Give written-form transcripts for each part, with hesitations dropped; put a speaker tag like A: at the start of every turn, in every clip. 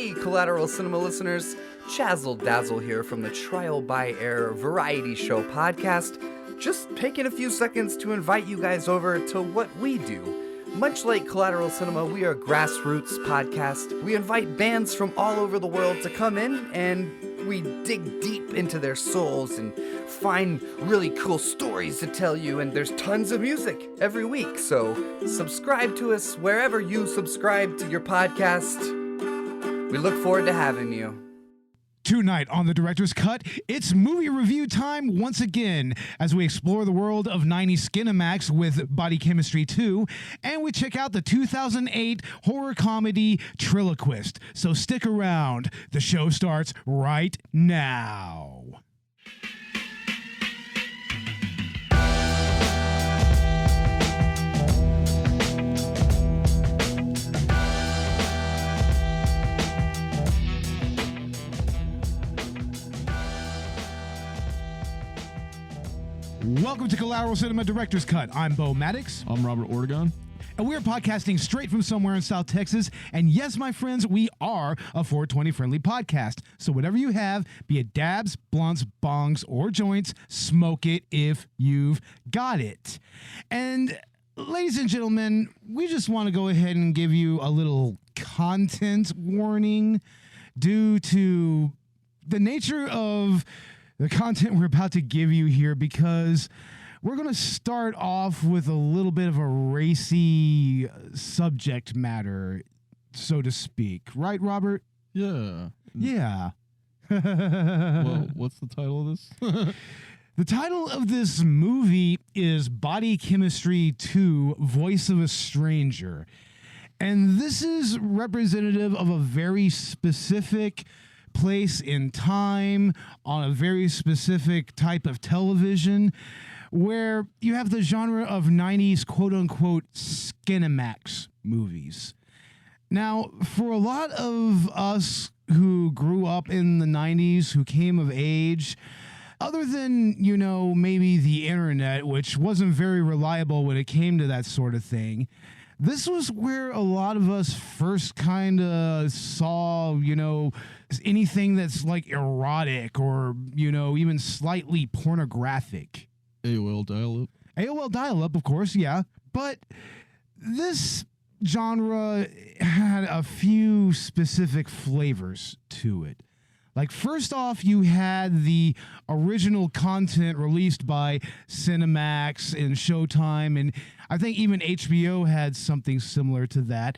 A: Hey, Collateral Cinema listeners, Chazzle Dazzle here from the Trial by Air Variety Show podcast. Just taking a few seconds to invite you guys over to what we do. Much like Collateral Cinema, we are a grassroots podcast. We invite bands from all over the world to come in and we dig deep into their souls and find really cool stories to tell you, and there's tons of music every week, so subscribe to us wherever you subscribe to your podcast. We look forward to having you.
B: Tonight on the Director's Cut, it's movie review time once again as we explore the world of 90s Skinemax with Body Chemistry 2, and we check out the 2008 horror comedy Triloquist. So stick around. The show starts right now. Welcome to Collateral Cinema Director's Cut. I'm Beau Maddox.
C: I'm Robert Ortegon.
B: And we're podcasting straight from somewhere in South Texas. And yes, my friends, we are a 420 friendly podcast. So whatever you have, be it dabs, blunts, bongs, or joints, smoke it if you've got it. And ladies and gentlemen, we just want to go ahead and give you a little content warning due to the nature of the content we're about to give you here, because we're going to start off with a little bit of a racy subject matter, so to speak. Right, Robert?
C: Yeah.
B: Yeah.
C: Well, what's the title of this?
B: The title of this movie is Body Chemistry 2, Voice of a Stranger. And this is representative of a very specific place in time on a very specific type of television where you have the genre of 90s quote-unquote Skinemax movies. Now, for a lot of us who grew up in the 90s, who came of age, other than, you know, maybe the internet, which wasn't very reliable when it came to that sort of thing, this was where a lot of us first kind of saw, you know, anything that's like erotic or, you know, even slightly pornographic.
C: AOL dial-up.
B: AOL dial-up, of course, yeah. But this genre had a few specific flavors to it. Like, first off, you had the original content released by Skinemax and Showtime, and I think even HBO had something similar to that.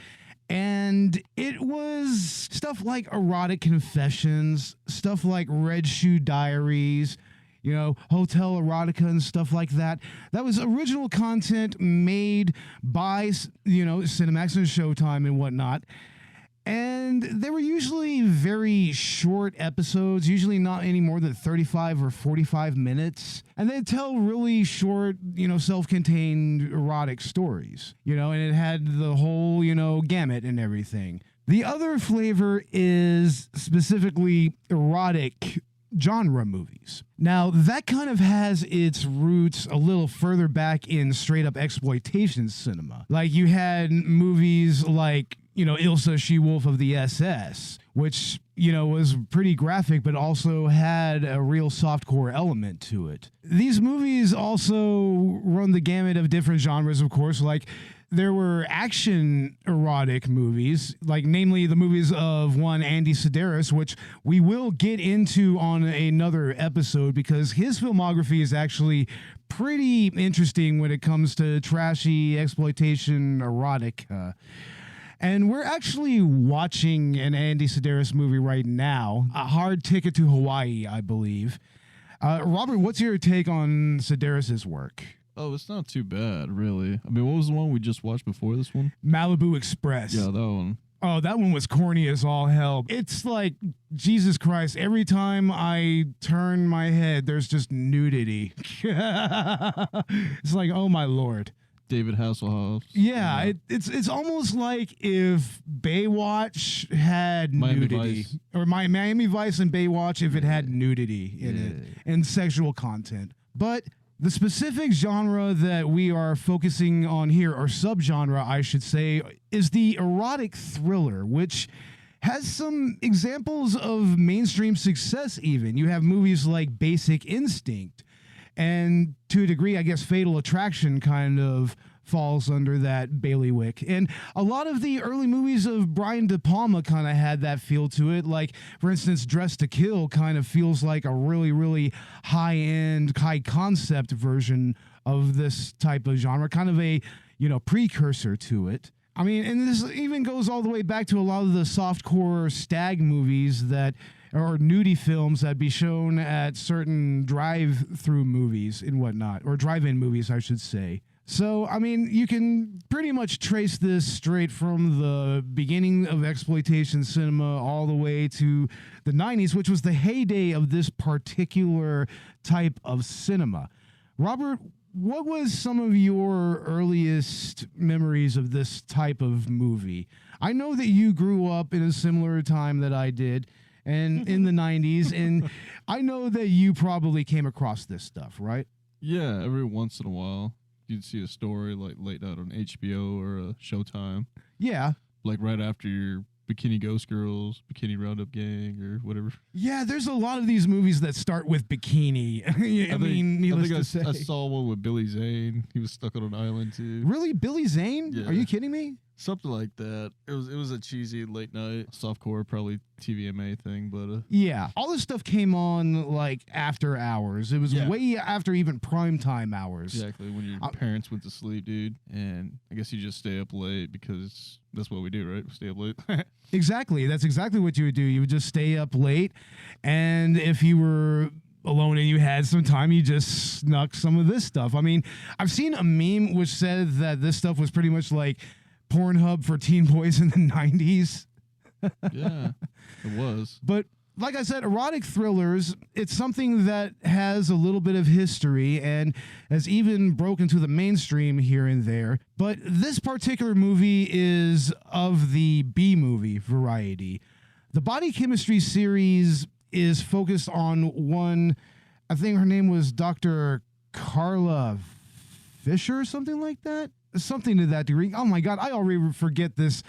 B: And it was stuff like Erotic Confessions, stuff like Red Shoe Diaries, you know, Hotel Erotica and stuff like that. That was original content made by, you know, Skinemax and Showtime and whatnot. And they were usually very short episodes, usually not any more than 35 or 45 minutes. And they'd tell really short, you know, self-contained erotic stories, you know, and it had the whole, you know, gamut and everything. The other flavor is specifically erotic genre movies. Now, that kind of has its roots a little further back in straight-up exploitation cinema. Like, you had movies like, you know, Ilsa, She-Wolf of the SS, which, you know, was pretty graphic, but also had a real softcore element to it. These movies also run the gamut of different genres, of course. Like, there were action erotic movies, like namely the movies of one Andy Sedaris, which we will get into on another episode because his filmography is actually pretty interesting when it comes to trashy exploitation erotica. And we're actually watching an Andy Sedaris movie right now, A Hard Ticket to Hawaii, I believe. Robert, what's your take on Sedaris' work?
C: Oh, it's not too bad, really. I mean, what was the one we just watched before this one?
B: Malibu Express.
C: Yeah, that one.
B: Oh, that one was corny as all hell. It's like, Jesus Christ, every time I turn my head, there's just nudity. It's like, oh my Lord.
C: David Hasselhoff.
B: Yeah, it's almost like if Baywatch had
C: Miami
B: nudity.
C: Vice.
B: Or Miami Vice and Baywatch if it had nudity in it and sexual content. But the specific genre that we are focusing on here, or subgenre, I should say, is the erotic thriller, which has some examples of mainstream success even. You have movies like Basic Instinct, and to a degree, I guess Fatal Attraction kind of falls under that bailiwick. And a lot of the early movies of Brian De Palma kind of had that feel to it. Like, for instance, Dressed to Kill kind of feels like a really, really high-end, high-concept version of this type of genre, kind of a, precursor to it. I mean, and this even goes all the way back to a lot of the softcore stag movies or nudie films that be shown at certain drive-through movies and whatnot, or drive-in movies, I should say. So, I mean, you can pretty much trace this straight from the beginning of exploitation cinema all the way to the 90s, which was the heyday of this particular type of cinema. Robert, what was some of your earliest memories of this type of movie? I know that you grew up in a similar time that I did, and in the 90s, and I know that you probably came across this stuff, right?
C: Yeah, every once in a while. You'd see a story like late night on HBO or Showtime.
B: Yeah.
C: Like right after your Bikini Ghost Girls, Bikini Roundup Gang, or whatever.
B: Yeah, there's a lot of these movies that start with bikini. I mean, needless to say.
C: I saw one with Billy Zane. He was stuck on an island too.
B: Really? Billy Zane?
C: Yeah.
B: Are you kidding me?
C: Something like that. It was a cheesy late night softcore, probably TVMA thing, but
B: yeah, all this stuff came on like after hours. It was way after even prime time hours.
C: Exactly, when your parents went to sleep, dude. And I guess you just stay up late because that's what we do, right? We stay up late.
B: Exactly. That's exactly what you would do. You would just stay up late, and if you were alone and you had some time, you just snuck some of this stuff. I mean, I've seen a meme which said that this stuff was pretty much like Pornhub for teen boys in the 90s.
C: Yeah, it was.
B: But like I said, erotic thrillers, it's something that has a little bit of history and has even broken to the mainstream here and there. But this particular movie is of the B-movie variety. The Body Chemistry series is focused on one, I think her name was Dr. Carla Fisher or something like that. Something to that degree. Oh my God, I already forget this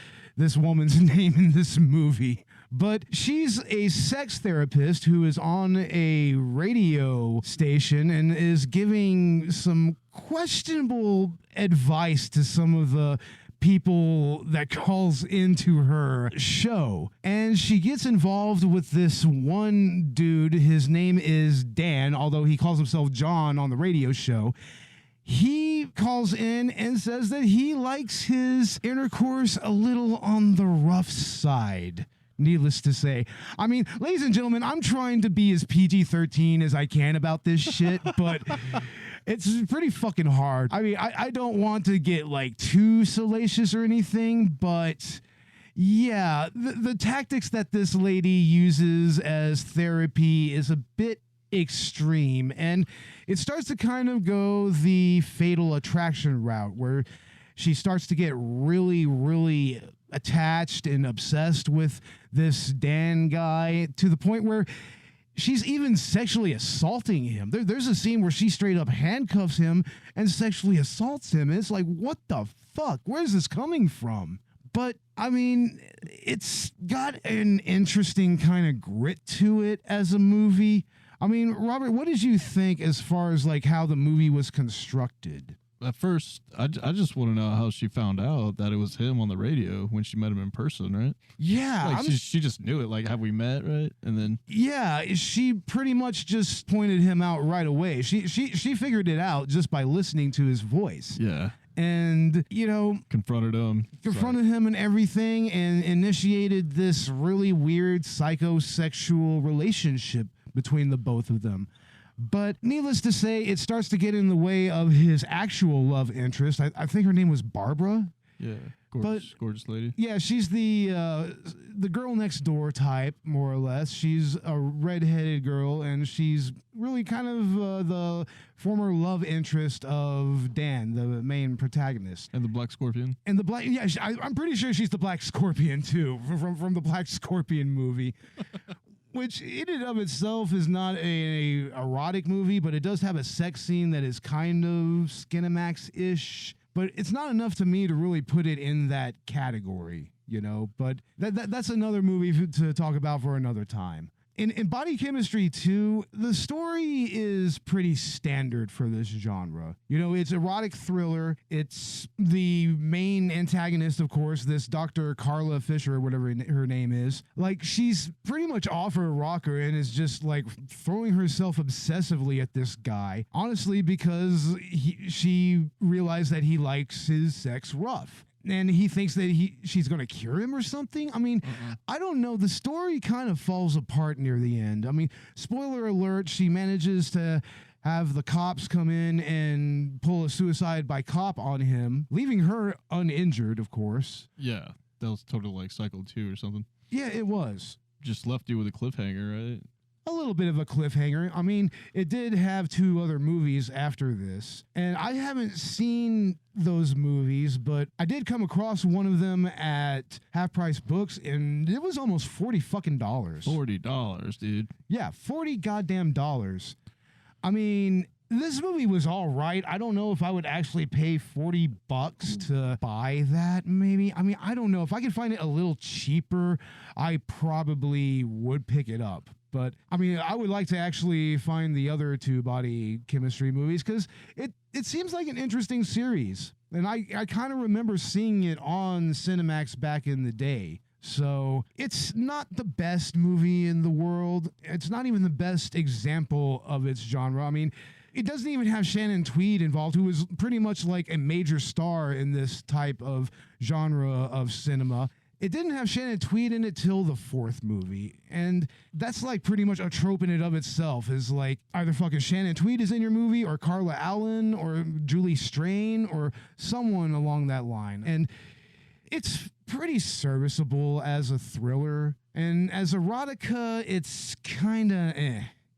B: woman's name in this movie. But she's a sex therapist who is on a radio station and is giving some questionable advice to some of the people that calls into her show. And she gets involved with this one dude. His name is Dan, although he calls himself John on the radio show. He calls in and says that he likes his intercourse a little on the rough side. Needless to say. I mean, ladies and gentlemen, I'm trying to be as PG-13 as I can about this shit, but it's pretty fucking hard. I mean, I don't want to get like too salacious or anything, but yeah, the tactics that this lady uses as therapy is a bit extreme, and it starts to kind of go the Fatal Attraction route where she starts to get really, really attached and obsessed with this Dan guy to the point where she's even sexually assaulting him. There's a scene where she straight up handcuffs him and sexually assaults him. It's like, what the fuck? Where's this coming from? But, I mean, it's got an interesting kind of grit to it as a movie. I mean, Robert, what did you think as far as like how the movie was constructed?
C: At first, I just want to know how she found out that it was him on the radio when she met him in person, right?
B: Yeah.
C: Like she just knew it. Like, have we met, right? And then...
B: Yeah, she pretty much just pointed him out right away. She figured it out just by listening to his voice.
C: Yeah.
B: And,
C: confronted him
B: and everything, and initiated this really weird psychosexual relationship between the both of them. But needless to say, it starts to get in the way of his actual love interest. I think her name was Barbara.
C: Yeah, gorgeous lady.
B: Yeah, she's the girl next door type, more or less. She's a redheaded girl, and she's really kind of the former love interest of Dan, the main protagonist.
C: And the Black Scorpion.
B: And the Black, yeah, I'm pretty sure she's the Black Scorpion too, from the Black Scorpion movie. Which in and of itself is not a erotic movie, but it does have a sex scene that is kind of Skinemax-ish. But it's not enough to me to really put it in that category. you know, but that's another movie to talk about for another time. In Body Chemistry 2, the story is pretty standard for this genre. You know, it's erotic thriller. It's the main antagonist, of course, this Dr. Carla Fisher, or whatever her name is. Like, she's pretty much off her rocker and is just, like, throwing herself obsessively at this guy. Honestly, because she realized that he likes his sex rough. And he thinks that she's going to cure him or something. I mean, I don't know. The story kind of falls apart near the end. I mean, spoiler alert, she manages to have the cops come in and pull a suicide by cop on him, leaving her uninjured, of course.
C: Yeah, that was totally like Cycle 2 or something.
B: Yeah, it was.
C: Just left you with a cliffhanger, right?
B: A little bit of a cliffhanger. I mean, it did have 2 other movies after this, and I haven't seen those movies, but I did come across one of them at Half Price Books, and it was almost $40 fucking dollars.
C: $40, dude.
B: Yeah, $40 goddamn dollars. I mean, this movie was all right. I don't know if I would actually pay $40 to buy that, maybe. I mean, I don't know. If I could find it a little cheaper, I probably would pick it up. But, I mean, I would like to actually find the other 2 Body Chemistry movies because it seems like an interesting series. And I kind of remember seeing it on Skinemax back in the day. So it's not the best movie in the world. It's not even the best example of its genre. I mean, it doesn't even have Shannon Tweed involved, who is pretty much like a major star in this type of genre of cinema. It didn't have Shannon Tweed in it till the 4th movie. And that's like pretty much a trope in and of itself, is like either fucking Shannon Tweed is in your movie or Carla Allen or Julie Strain or someone along that line. And it's pretty serviceable as a thriller. And as erotica, it's kind of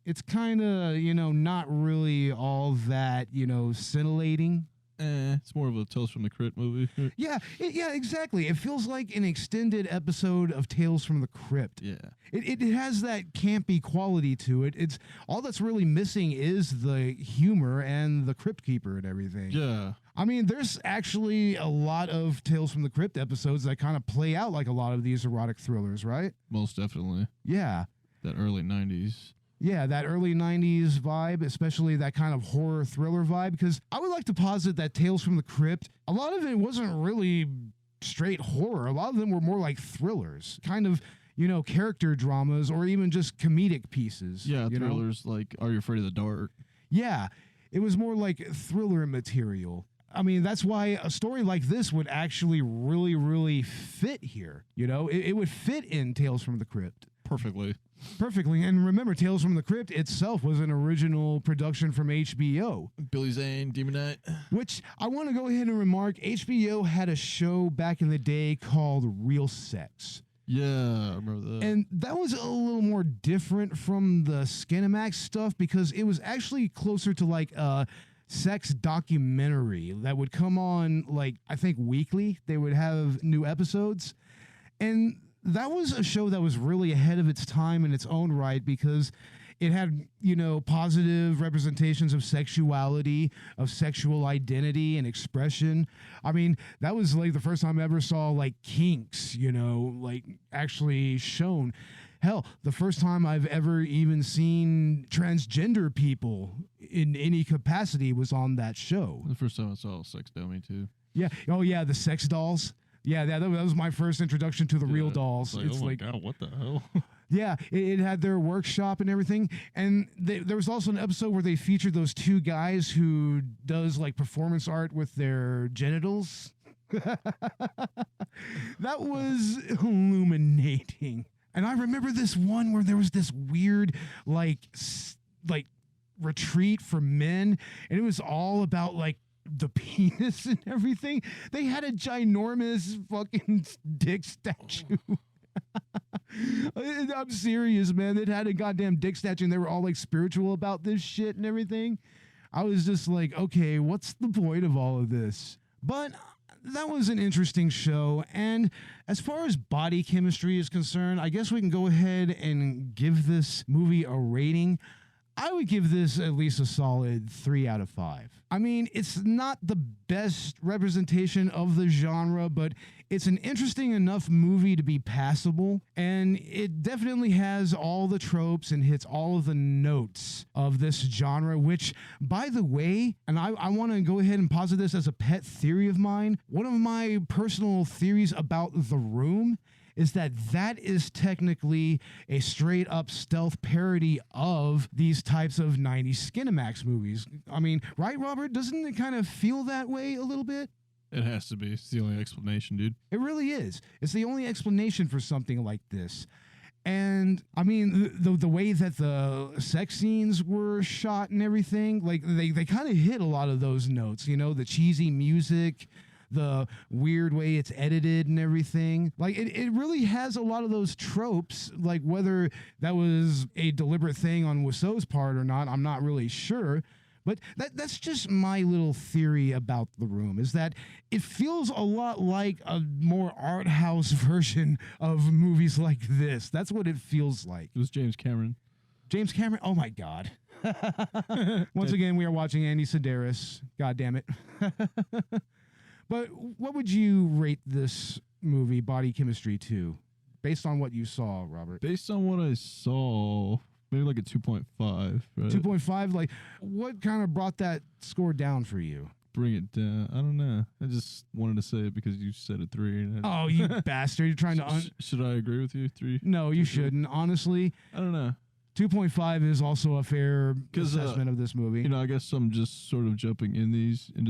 B: It's kind of, you know, not really all that, you know, scintillating.
C: It's more of a Tales from the Crypt movie.
B: Yeah, exactly. It feels like an extended episode of Tales from the Crypt.
C: Yeah.
B: It has that campy quality to it. It's all that's really missing is the humor and the Crypt Keeper and everything.
C: Yeah.
B: I mean, there's actually a lot of Tales from the Crypt episodes that kind of play out like a lot of these erotic thrillers, right?
C: Most definitely.
B: Yeah.
C: That early 90s.
B: Yeah, that early 90s vibe, especially that kind of horror thriller vibe, because I would like to posit that Tales from the Crypt, a lot of it wasn't really straight horror. A lot of them were more like thrillers, kind of, you know, character dramas or even just comedic pieces.
C: Yeah, thrillers like Are You Afraid of the Dark?
B: Yeah, it was more like thriller material. I mean, that's why a story like this would actually really, really fit here. You know, it would fit in Tales from the Crypt. Perfectly. And remember, Tales from the Crypt itself was an original production from HBO.
C: Billy Zane, Demonite.
B: Which I want to go ahead and remark, HBO had a show back in the day called Real Sex.
C: Yeah, I remember that.
B: And that was a little more different from the Skinemax stuff because it was actually closer to like a sex documentary that would come on, like, I think weekly. They would have new episodes. And that was a show that was really ahead of its time in its own right because it had, you know, positive representations of sexuality, of sexual identity and expression. I mean, that was like the first time I ever saw like kinks, you know, like actually shown. Hell, the first time I've ever even seen transgender people in any capacity was on that show.
C: The first time I saw a sex dummy too.
B: Yeah. Oh yeah, the sex dolls. Yeah, that was my first introduction to the real dolls.
C: It's like, oh my God, what the hell?
B: Yeah, it had their workshop and everything. And there was also an episode where they featured those 2 guys who does like performance art with their genitals. That was illuminating. And I remember this one where there was this weird like retreat for men, and it was all about like the penis and everything. They had a ginormous fucking dick statue. I'm serious, man. They had a goddamn dick statue and they were all like spiritual about this shit and everything. I was just like, okay, what's the point of all of this? But that was an interesting show. And as far as Body Chemistry is concerned, I guess we can go ahead and give this movie a rating. I would give this at least a solid 3 out of 5. I mean, it's not the best representation of the genre, but it's an interesting enough movie to be passable, and it definitely has all the tropes and hits all of the notes of this genre, which, by the way, and I want to go ahead and posit this as a pet theory of mine, one of my personal theories about The Room is that is technically a straight up stealth parody of these types of 90s Skinemax movies. I mean, right, Robert? Doesn't it kind of feel that way a little bit?
C: It has to be. It's the only explanation, dude.
B: It really is. It's the only explanation for something like this. And I mean, the way that the sex scenes were shot and everything, like they kind of hit a lot of those notes, you know, the cheesy music, the weird way it's edited and everything. Like it really has a lot of those tropes, like whether that was a deliberate thing on Wiseau's part or not, I'm not really sure. But that's just my little theory about The Room, is that it feels a lot like a more art house version of movies like this. That's what it feels like.
C: It was James Cameron.
B: James Cameron? Oh my God. Once again, we are watching Andy Sedaris. God damn it. But what would you rate this movie, Body Chemistry 2, based on what you saw, Robert?
C: Based on what I saw, maybe like a 2.5. Right?
B: 2.5? Like, what kind of brought that score down for you?
C: Bring it down. I don't know. I just wanted to say it because you said a 3. And
B: Oh, you bastard. You're trying to...
C: Should I agree with you? 3?
B: No, you shouldn't. Honestly,
C: I don't know.
B: 2.5 is also a fair assessment of this movie.
C: You know, I guess I'm just sort of jumping into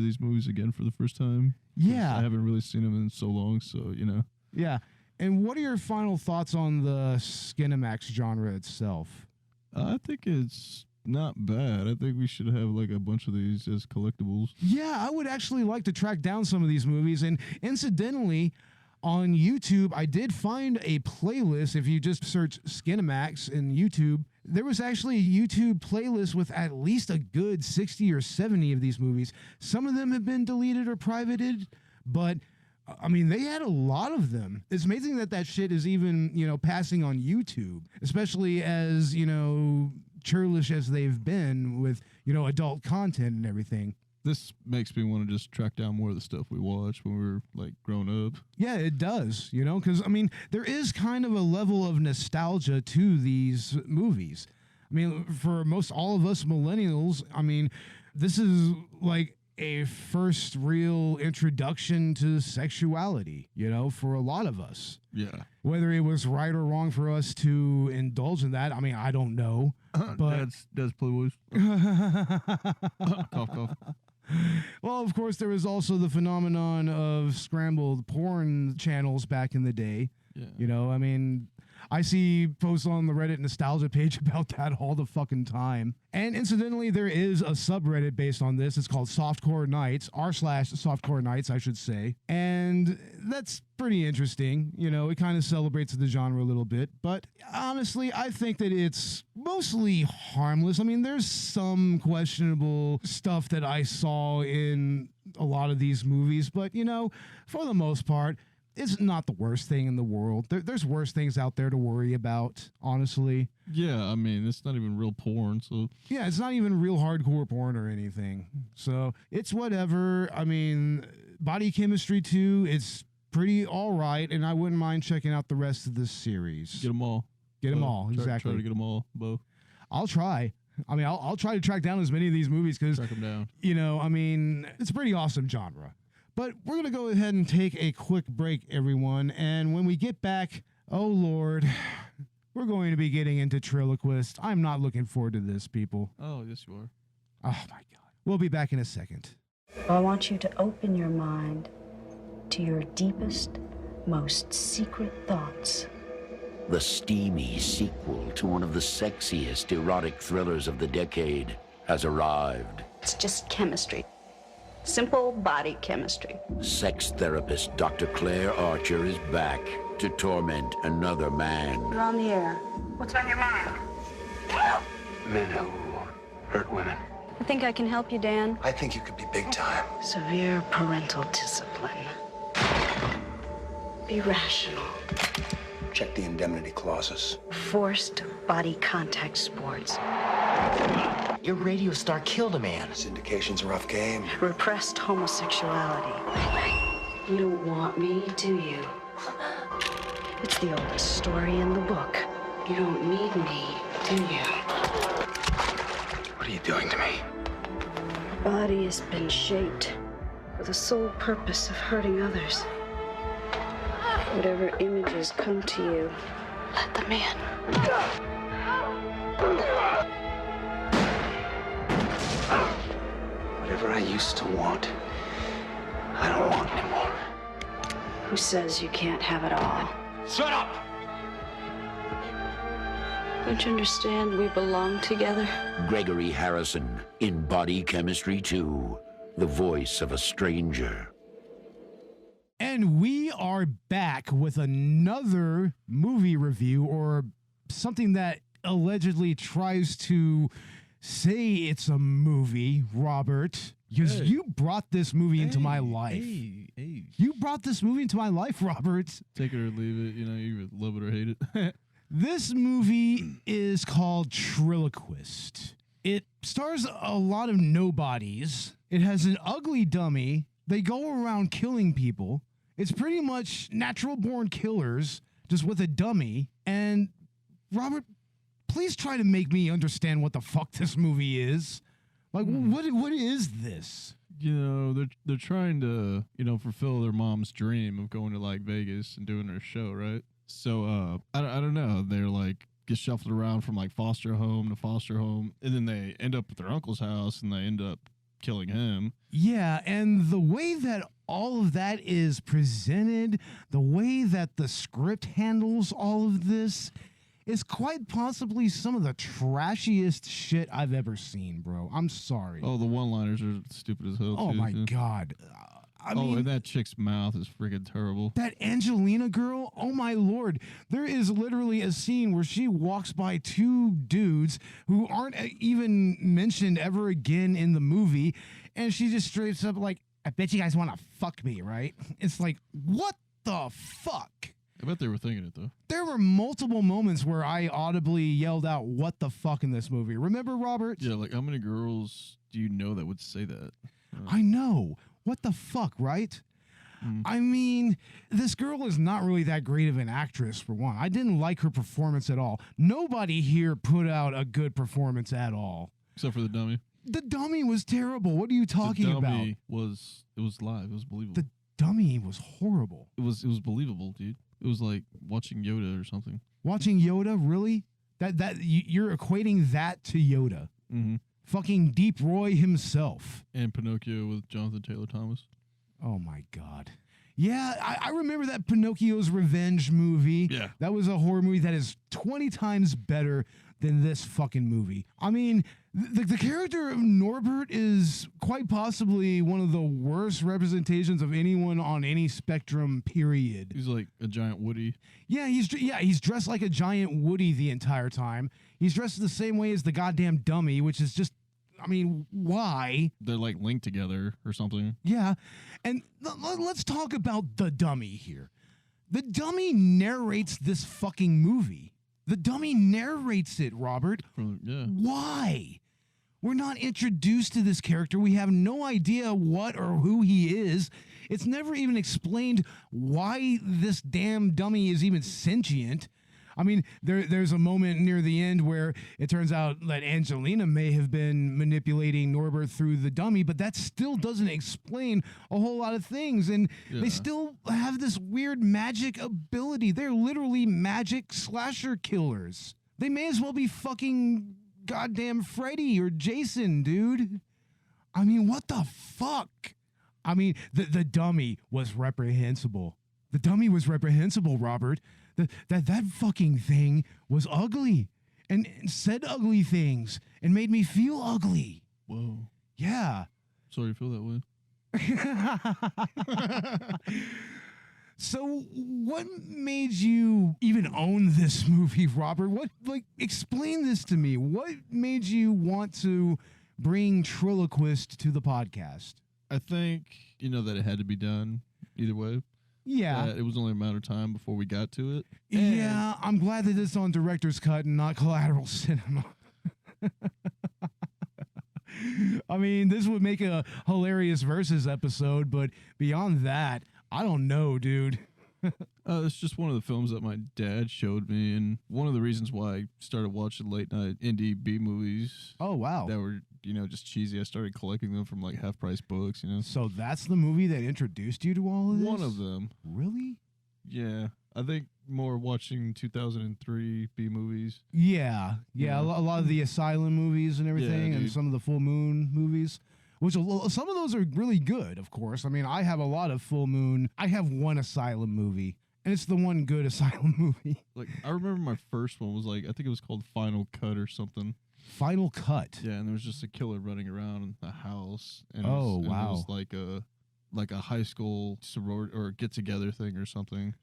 C: these movies again for the first time.
B: Yeah.
C: I haven't really seen them in so long, so, you know.
B: Yeah. And what are your final thoughts on the Skinemax genre itself?
C: I think it's not bad. I think we should have like a bunch of these as collectibles.
B: Yeah, I would actually like to track down some of these movies. And incidentally, on YouTube, I did find a playlist. If you just search Skinemax in YouTube, there was actually a YouTube playlist with at least a good 60 or 70 of these movies. Some of them have been deleted or privated, but I mean, they had a lot of them. It's amazing that shit is even, you know, passing on YouTube, especially as, you know, churlish as they've been with, you know, adult content and everything.
C: This makes me want to just track down more of the stuff we watched when we were like grown up.
B: Yeah, it does, you know, because I mean, there is kind of a level of nostalgia to these movies. I mean, for most all of us millennials, I mean, this is like a first real introduction to sexuality, you know, for a lot of us.
C: Yeah.
B: Whether it was right or wrong for us to indulge in that, I mean, I don't know. But
C: Dad's Playboys. Cough, cough.
B: Well, of course, there was also the phenomenon of scrambled porn channels back in the day.
C: Yeah.
B: You know, I mean, I see posts on the Reddit nostalgia page about that all the fucking time. And incidentally, there is a subreddit based on this. It's called Softcore Nights, r/Softcore Nights, I should say. And that's pretty interesting. You know, it kind of celebrates the genre a little bit. But honestly, I think that it's mostly harmless. I mean, there's some questionable stuff that I saw in a lot of these movies. But, you know, for the most part, it's not the worst thing in the world. There's worse things out there to worry about, honestly.
C: Yeah, I mean, it's not even real porn, so...
B: Yeah, it's not even real hardcore porn or anything. So, it's whatever. I mean, Body Chemistry 2, it's pretty all right, and I wouldn't mind checking out the rest of this series.
C: Get them all.
B: Get them all, exactly.
C: Try to get them all, Beau.
B: I'll try. I mean, I'll try to track down as many of these movies because,
C: Track them down.
B: you know, I mean, it's a pretty awesome genre. But we're going to go ahead and take a quick break, everyone. And when we get back, oh, Lord, we're going to be getting into Triloquist. I'm not looking forward to this, people.
C: Oh, yes, you are.
B: Oh, my God. We'll be back in a second.
D: I want you to open your mind to your deepest, most secret thoughts.
E: The steamy sequel to one of the sexiest erotic thrillers of the decade has arrived.
D: It's just chemistry. Simple body chemistry.
E: Sex therapist Dr. Claire Archer is back to torment another man.
D: You're on the air. What's on your mind?
F: Men who hurt women.
D: I think I can help you, Dan.
F: I think you could be big time.
D: Severe parental discipline. Be rational.
F: Check the indemnity clauses.
D: Forced body contact sports.
G: Your radio star killed a man.
F: Syndication's a rough game.
D: Repressed homosexuality. You don't want me, do you? It's the oldest story in the book. You don't need me, do you?
F: What are you doing to me?
D: Your body has been shaped for the sole purpose of hurting others. Whatever images come to you, let them in.
F: Whatever I used to want, I don't want anymore.
D: Who says you can't have it all?
F: Shut up!
D: Don't you understand we belong together?
E: Gregory Harrison in Body Chemistry 2, the voice of a stranger.
B: And we are back with another movie review, or something that allegedly tries to say it's a movie, Robert. Because you brought this movie into my life. You brought this movie into my life, Robert.
C: Take it or leave it. You know, you love it or hate it.
B: This movie is called Triloquist. It stars a lot of nobodies. It has an ugly dummy. They go around killing people. It's pretty much natural born killers, just with a dummy. And Robert, please try to make me understand what the fuck this movie is. Like, what is this?
C: You know, they're trying to, fulfill their mom's dream of going to like Vegas and doing their show, right? So I don't know. They're like get shuffled around from like foster home to foster home, and then they end up at their uncle's house, and they end up killing him.
B: Yeah, and the way that all of that is presented, the way that the script handles all of this, is quite possibly some of the trashiest shit I've ever seen, bro. I'm sorry.
C: Oh, the one-liners are stupid as hell.
B: Oh
C: too,
B: my God. I mean,
C: and that chick's mouth is freaking terrible.
B: That Angelina girl, oh my Lord. There is literally a scene where she walks by two dudes who aren't even mentioned ever again in the movie, and she just straight up like, I bet you guys want to fuck me, right? It's like, what the fuck?
C: I bet they were thinking it, though.
B: There were multiple moments where I audibly yelled out, what the fuck, in this movie. Remember, Robert?
C: Yeah, like how many girls do you know that would say that?
B: I know. What the fuck, right? I mean, this girl is not really that great of an actress, for one. I didn't like her performance at all. Nobody here put out a good performance at all.
C: Except for the dummy.
B: The dummy was terrible. What are you talking about?
C: The dummy was live. It was believable.
B: The dummy was horrible.
C: It was believable, dude. It was like watching Yoda or something.
B: Watching Yoda, really? You're equating that to Yoda.
C: Mm-hmm.
B: Fucking Deep Roy himself.
C: And Pinocchio with Jonathan Taylor Thomas.
B: Oh my God. Yeah, I remember that Pinocchio's Revenge movie.
C: Yeah.
B: That was a horror movie that is 20 times better than this fucking movie. I mean, the character of Norbert is quite possibly one of the worst representations of anyone on any spectrum, period.
C: He's like a giant Woody.
B: Yeah, he's dressed like a giant Woody the entire time. He's dressed the same way as the goddamn dummy, which is just, I mean, why?
C: They're like linked together or something.
B: Yeah, and let's talk about the dummy here. The dummy narrates this fucking movie. The dummy narrates it, Robert.
C: Yeah.
B: Why? We're not introduced to this character. We have no idea what or who he is. It's never even explained why this damn dummy is even sentient. I mean, there's a moment near the end where it turns out that Angelina may have been manipulating Norbert through the dummy, but that still doesn't explain a whole lot of things. And they still have this weird magic ability. They're literally magic slasher killers. They may as well be fucking goddamn Freddy or Jason, dude. I mean, what the fuck? I mean, the dummy was reprehensible. The dummy was reprehensible, Robert. That fucking thing was ugly and said ugly things and made me feel ugly.
C: Whoa.
B: Yeah.
C: Sorry you feel that way.
B: So what made you even own this movie, Robert? Explain this to me. What made you want to bring Triloquist to the podcast?
C: I think, that it had to be done either way.
B: Yeah.
C: It was only a matter of time before we got to it.
B: Yeah, I'm glad that it's on director's cut and not Collateral cinema. I mean, this would make a hilarious versus episode, but beyond that, I don't know, dude.
C: It's just one of the films that my dad showed me, and one of the reasons why I started watching late night indie B movies.
B: Oh, wow.
C: That were, just cheesy. I started collecting them from like half price books,
B: So that's the movie that introduced you to all of this?
C: One of them.
B: Really?
C: Yeah. I think more watching 2003 B movies.
B: Yeah. A lot of the Asylum movies and everything, and
C: dude.
B: some of the Full Moon movies. Which some of those are really good, of course. I mean, I have a lot of Full Moon. I have one Asylum movie, and it's the one good Asylum movie.
C: Like, I remember my first one was like, I think it was called Final Cut or something.
B: Final Cut?
C: Yeah, and there was just a killer running around in the house. And
B: wow.
C: It was like a high school sorority or get-together thing or something,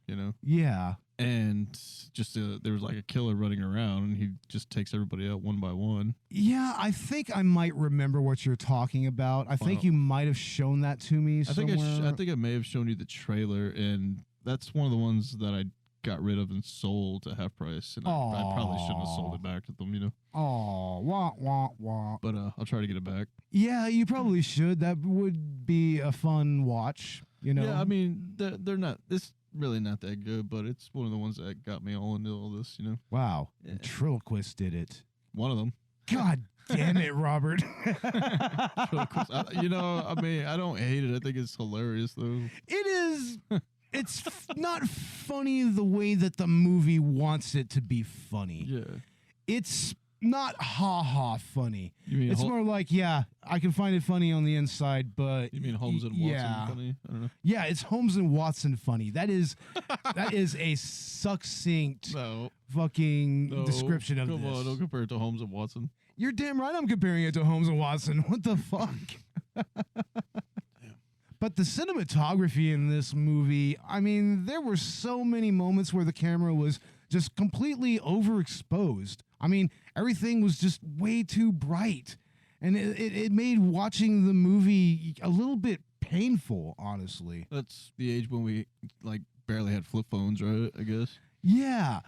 B: Yeah.
C: And just there was like a killer running around, and he just takes everybody out one by one.
B: Yeah, I think I might remember what you're talking about. I think you might have shown that to me somewhere.
C: I think I may have shown you the trailer, and that's one of the ones that I got rid of and sold at half price, and I probably shouldn't have sold it back to them,
B: Oh, wah, wah, wah.
C: But I'll try to get it back.
B: Yeah, you probably should. That would be a fun watch,
C: Yeah, I mean, they're not... It's really not that good, but it's one of the ones that got me all into all this,
B: Wow.
C: Yeah.
B: Triloquist did it.
C: One of them.
B: God damn it, Robert.
C: Triloquist. I mean, I don't hate it. I think it's hilarious, though.
B: It is... It's not funny the way that the movie wants it to be funny.
C: Yeah.
B: It's not ha-ha funny.
C: You mean
B: it's more like, yeah, I can find it funny on the inside, but...
C: You mean Holmes and Watson funny? I don't know.
B: Yeah, it's Holmes and Watson funny. That is a succinct fucking description of this.
C: Come on, don't compare it to Holmes and Watson.
B: You're damn right I'm comparing it to Holmes and Watson. What the fuck? But the cinematography in this movie, I mean, there were so many moments where the camera was just completely overexposed. I mean, everything was just way too bright. And it made watching the movie a little bit painful, honestly.
C: That's the age when we, like, barely had flip phones, right, I guess?
B: Yeah,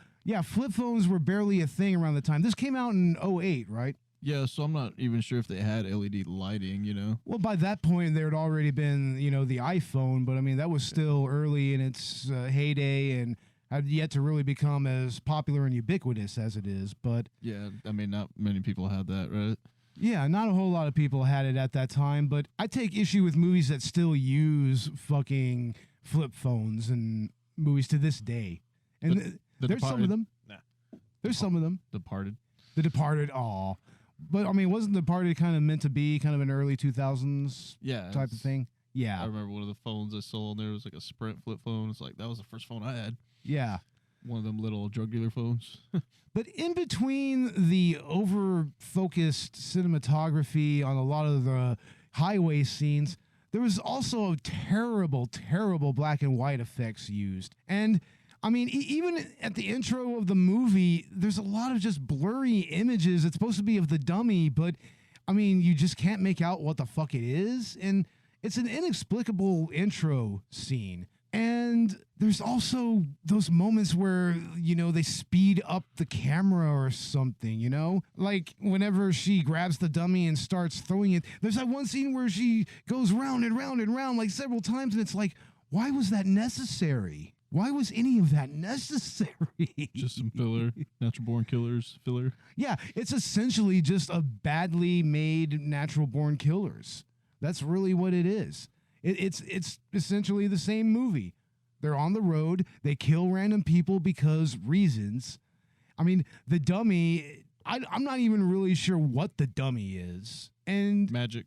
B: flip phones were barely a thing around the time. This came out in 2008, right?
C: Yeah, so I'm not even sure if they had LED lighting,
B: Well, by that point, there had already been, the iPhone, but I mean, that was still early in its heyday and had yet to really become as popular and ubiquitous as it is. But
C: yeah, I mean, not many people had that, right?
B: Yeah, not a whole lot of people had it at that time, but I take issue with movies that still use fucking flip phones and movies to this day. And there's some of them.
C: Nah.
B: There's some of them.
C: Departed.
B: The Departed, aw. But, I mean, wasn't Departed kind of meant to be kind of an early 2000s type of thing? Yeah.
C: I remember one of the phones I saw, and there was like a Sprint flip phone. It's like, that was the first phone I had.
B: Yeah.
C: One of them little drug dealer phones.
B: But in between the over-focused cinematography on a lot of the highway scenes, there was also terrible, terrible black and white effects used. And, I mean, even at the intro of the movie, there's a lot of just blurry images. It's supposed to be of the dummy, but, I mean, you just can't make out what the fuck it is. And it's an inexplicable intro scene. And there's also those moments where, they speed up the camera or something, Like whenever she grabs the dummy and starts throwing it. There's that one scene where she goes round and round and round like several times. And it's like, why was that necessary? Why was any of that necessary?
C: Just some filler. Natural Born Killers filler.
B: Yeah, it's essentially just a badly made Natural Born Killers. That's really what it is. It's essentially the same movie. They're on the road. They kill random people because reasons. I mean, the dummy, I'm not even really sure what the dummy is. And
C: Magic.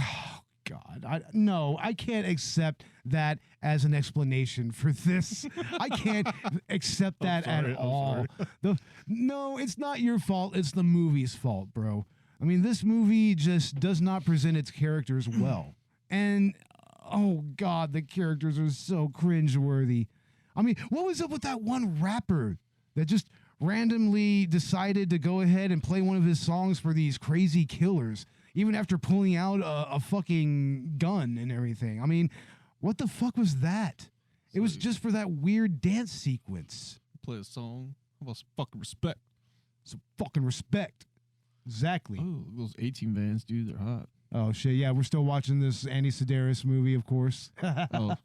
B: Oh, God. I can't accept that as an explanation for this. I can't accept that at all. No, it's not your fault. It's the movie's fault, bro. I mean, this movie just does not present its characters well. And, oh, God, the characters are so cringeworthy. I mean, what was up with that one rapper that just randomly decided to go ahead and play one of his songs for these crazy killers, even after pulling out a fucking gun and everything? I mean, what the fuck was that? It was just for that weird dance sequence.
C: Play a song. How about some fucking respect?
B: Some fucking respect. Exactly.
C: Oh, those 18 vans, dude, they're hot.
B: Oh, shit. Yeah, we're still watching this Andy Sedaris movie, of course.
C: Oh,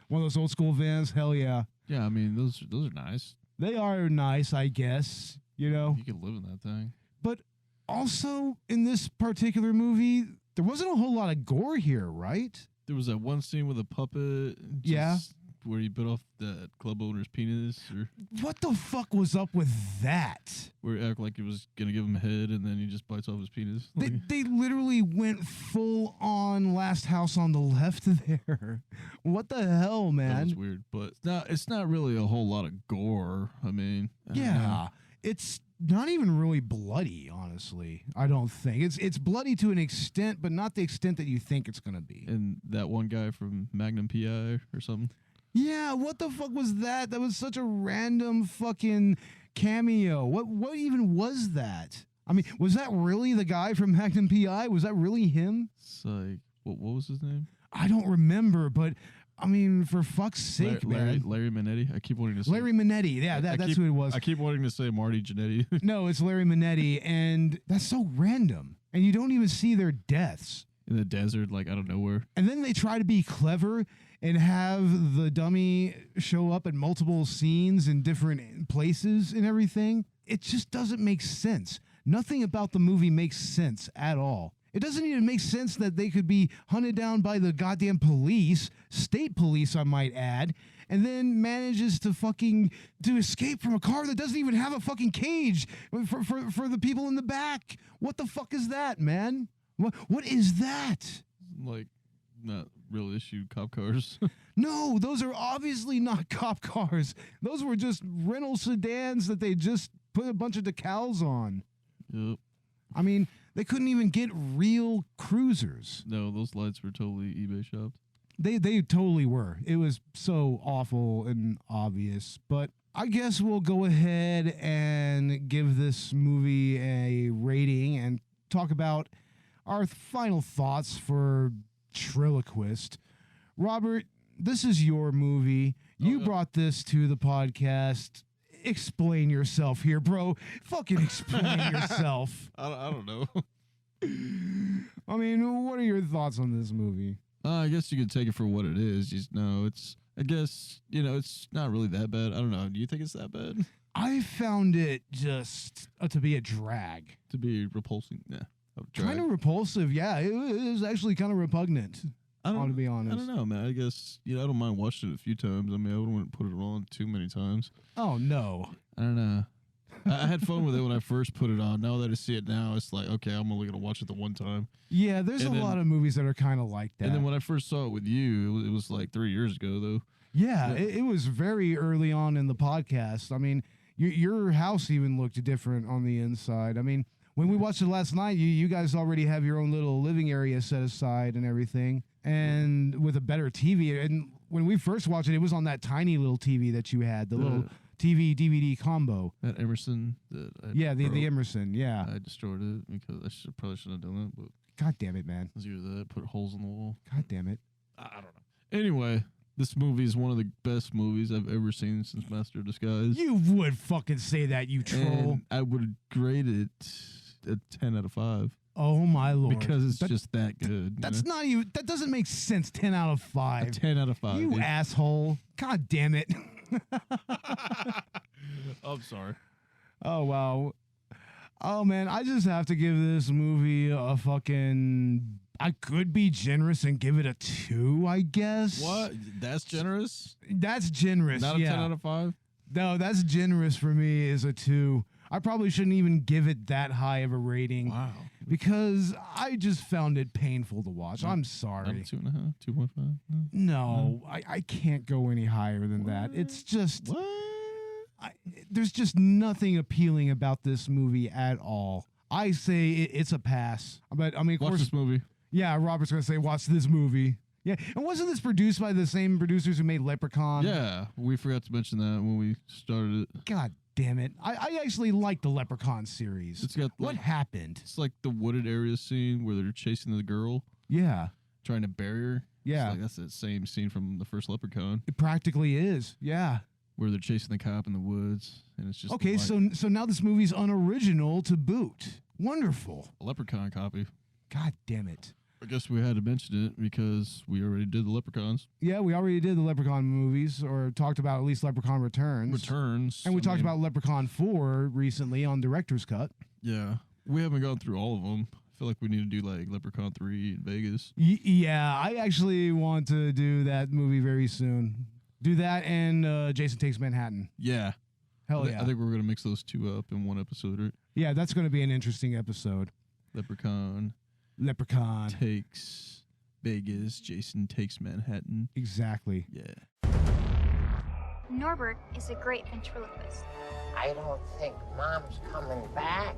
B: One of those old school vans. Hell yeah.
C: yeah, I mean, those are nice.
B: They are nice, I guess, you know.
C: You could live in that thing.
B: But also, in this particular movie, there wasn't a whole lot of gore here, right?
C: There was that one scene with a puppet.
B: Yeah.
C: Where he bit off that club owner's penis, or
B: What the fuck was up with that?
C: where he acted like he was going to give him a head, and then he just bites off his penis.
B: They literally went full on Last House on the Left there. What the hell,
C: That
B: man?
C: was weird, but it's not really a whole lot of gore. I mean, I don't know.
B: Yeah, it's not even really bloody, honestly. I don't think it's bloody to an extent, but not the extent that you think it's gonna be.
C: And that one guy from Magnum PI or something.
B: Yeah, what the fuck was that? That was such a random fucking cameo. What even was that? I mean, was that really the guy from Magnum PI? Was that really him?
C: It's like, what was his name?
B: I don't remember, but I mean, for fuck's sake, man.
C: Larry Minetti. I keep wanting to say
B: Larry Minetti. Yeah, that's who it was.
C: I keep wanting to say Marty Jannetty.
B: No, it's Larry Minetti, and that's so random. And you don't even see their deaths.
C: In the desert, like out of nowhere.
B: And then they try to be clever and have the dummy show up in multiple scenes in different places and everything. It just doesn't make sense. Nothing about the movie makes sense at all. It doesn't even make sense that they could be hunted down by the goddamn police, state police, I might add, and then manages to escape from a car that doesn't even have a fucking cage for the people in the back. What the fuck is that, man? What is that?
C: Like, not real issued cop cars.
B: No, those are obviously not cop cars. Those were just rental sedans that they just put a bunch of decals on.
C: Yep.
B: I mean, they couldn't even get real cruisers.
C: No, those lights were totally eBay shopped.
B: They totally were. It was so awful and obvious. But I guess we'll go ahead and give this movie a rating and talk about our final thoughts for Triloquist. Robert, this is your movie. You brought this to the podcast. Explain yourself here, bro. Fucking explain yourself.
C: I don't know.
B: I mean, what are your thoughts on this movie?
C: I guess you could take it for what it is. I guess, it's not really that bad. I don't know. Do you think it's that bad?
B: I found it just to be a drag.
C: To be repulsing? Yeah.
B: Kind of repulsive, yeah. It was actually kind of repugnant, to be honest.
C: I don't know, man. I guess, I don't mind watching it a few times. I mean, I wouldn't put it on too many times.
B: Oh, no.
C: I don't know. I had fun with it when I first put it on. Now that I see it now, it's like, okay, I'm only going to watch it the one time.
B: Yeah, there's a lot of movies that are kind of like that.
C: And then when I first saw it with you, it was like 3 years ago, though.
B: Yeah, it was very early on in the podcast. I mean, your house even looked different on the inside. I mean, when we watched it last night, you guys already have your own little living area set aside and everything, and with a better TV. And when we first watched it, it was on that tiny little TV that you had, the little TV DVD combo.
C: That Emerson. The
B: Emerson. Yeah,
C: I destroyed it because I probably shouldn't have done that. But
B: God damn it, man!
C: it was either that, put holes in the wall.
B: God damn it!
C: I don't know. Anyway, this movie is one of the best movies I've ever seen since Master of Disguise.
B: You would fucking say that, you troll.
C: And I would grade it a 10 out of 5.
B: Oh my lord!
C: Because it's just that good.
B: That's not even. That doesn't make sense. 10 out of 5.
C: A 10 out of 5.
B: You asshole! God damn it!
C: I'm sorry.
B: Oh wow. Oh man, I just have to give this movie a fucking. I could be generous and give it a 2, I guess.
C: What? That's generous?
B: That's generous.
C: Not a 10 out of 5?
B: No, that's generous for me is a 2. I probably shouldn't even give it that high of a rating.
C: Wow.
B: Because I just found it painful to watch. I'm sorry.
C: Not a 2.5, 2.5.
B: No, I can't go any higher than that. It's just there's just nothing appealing about this movie at all. I say it's a pass. But I mean, of
C: Watch
B: course,
C: this movie.
B: Yeah, Robert's gonna say watch this movie. Yeah, and wasn't this produced by the same producers who made Leprechaun?
C: Yeah, we forgot to mention that when we started it.
B: God damn it! I actually like the Leprechaun series.
C: It's got
B: what happened?
C: It's like the wooded area scene where they're chasing the girl.
B: Yeah.
C: Trying to bury her.
B: Yeah.
C: It's like that's the same scene from the first Leprechaun.
B: It practically is. Yeah.
C: Where they're chasing the cop in the woods, and it's just
B: okay. So now this movie's unoriginal to boot. Wonderful.
C: A Leprechaun copy.
B: God damn it.
C: I guess we had to mention it because we already did the Leprechauns.
B: Yeah, we already did the Leprechaun movies, or talked about at least Leprechaun Returns.
C: And
B: we talked about Leprechaun 4 recently on Director's Cut.
C: Yeah. We haven't gone through all of them. I feel like we need to do like Leprechaun 3 in Vegas.
B: Yeah, I actually want to do that movie very soon. Do that and Jason Takes Manhattan.
C: Yeah.
B: Hell yeah.
C: I think we're going to mix those two up in one episode, right?
B: Yeah, that's going to be an interesting episode.
C: Leprechaun takes Vegas, Jason Takes Manhattan.
B: Exactly.
C: Yeah.
G: Norbert is a great ventriloquist.
H: I don't think Mom's coming back.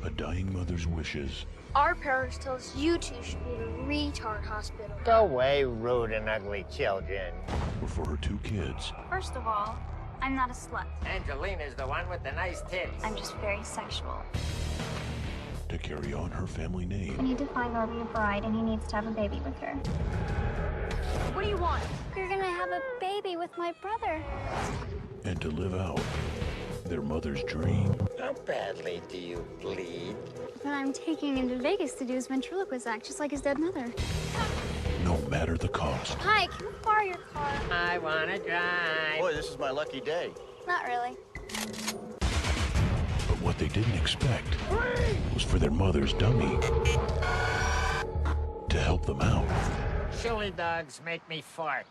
F: A dying mother's wishes.
G: Our parents tell us you two should be at a retard hospital.
H: Go away, rude and ugly children.
F: Were for her 2 kids.
G: First of all, I'm not a slut.
H: Angelina's the one with the nice tits.
G: I'm just very sexual.
F: To carry on her family
G: I
F: name.
G: need to find Norbert a bride, and he needs to have a baby with her. What do you want? You're gonna have a baby with my brother.
F: And to live out their mother's dream.
H: How badly do you bleed?
G: But I'm taking him to Vegas to do his ventriloquist act, just like his dead mother.
F: No matter the cost.
G: Hi, can we borrow your car?
H: I wanna drive.
I: Boy, this is my lucky day.
G: Not really.
F: But what they didn't expect was for their mother's dummy to help them out.
H: Chili dogs make me fart.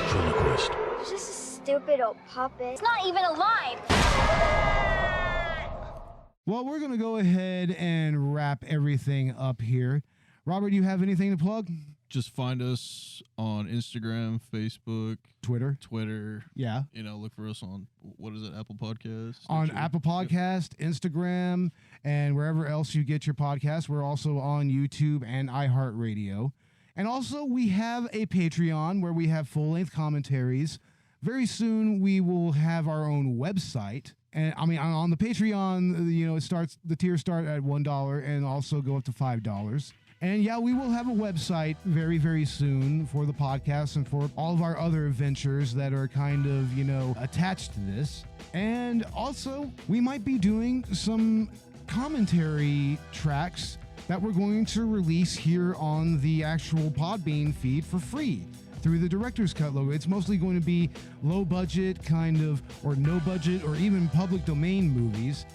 F: Triloquist.
G: It's just a stupid old puppet. It's not even alive.
B: Well, we're going to go ahead and wrap everything up here. Robert, you have anything to plug?
C: Just find us on Instagram, Facebook,
B: Twitter. Yeah.
C: You know, look for us on, what is it, Apple Podcasts?
B: On Apple Podcast, Instagram, and wherever else you get your podcasts. We're also on YouTube and iHeartRadio. And also, we have a Patreon where we have full-length commentaries. Very soon, we will have our own website. And I mean, on the Patreon, you know, the tiers start at $1 and also go up to $5. And yeah, we will have a website very, very soon for the podcast and for all of our other ventures that are kind of, you know, attached to this. And also, we might be doing some commentary tracks that we're going to release here on the actual Podbean feed for free through the Director's Cut logo. It's mostly going to be low budget kind of, or no budget, or even public domain movies.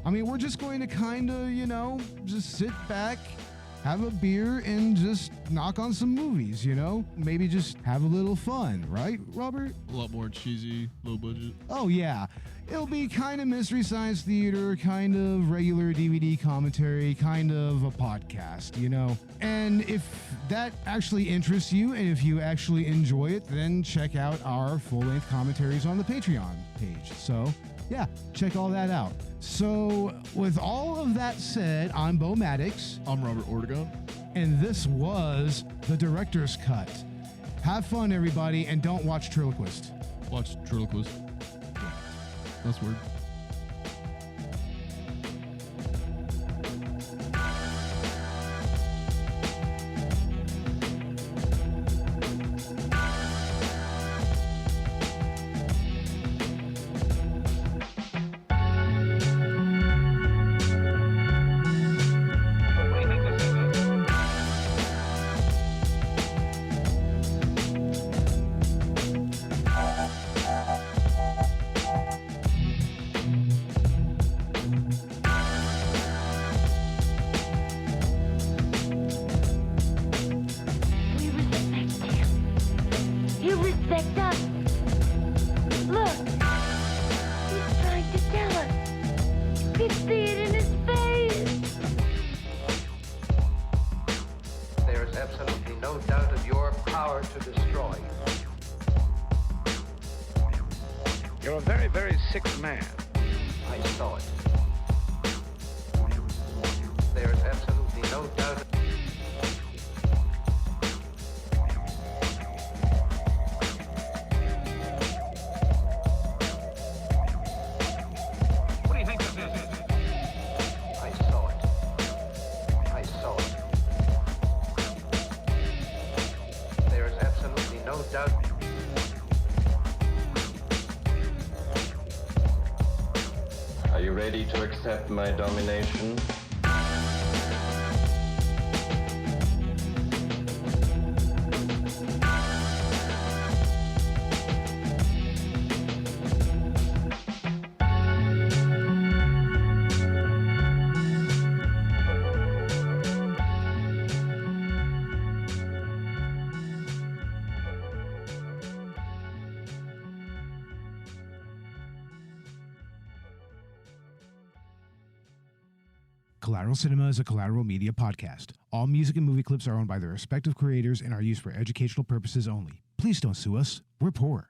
B: I mean, we're just going to kind of, you know, just sit back, have a beer, and just knock on some movies, you know? Maybe just have a little fun, right, Robert?
C: A lot more cheesy, low budget.
B: Oh, yeah. It'll be kind of Mystery Science Theater, kind of regular DVD commentary, kind of a podcast, you know? And if that actually interests you, and if you actually enjoy it, then check out our full-length commentaries on the Patreon page. So, yeah, check all that out. So, with all of that said, I'm Beau Maddox.
C: I'm Robert Ortegon.
B: And this was The Director's Cut. Have fun, everybody, and don't watch Triloquist.
C: Watch Triloquist. That's weird.
J: You're a very, very sick man.
K: I saw it. There's absolutely no doubt.
J: What do you think this is?
I: Are you ready to accept my domination?
B: Collateral Cinema is a Collateral Media podcast. All music and movie clips are owned by their respective creators and are used for educational purposes only. Please don't sue us. We're poor.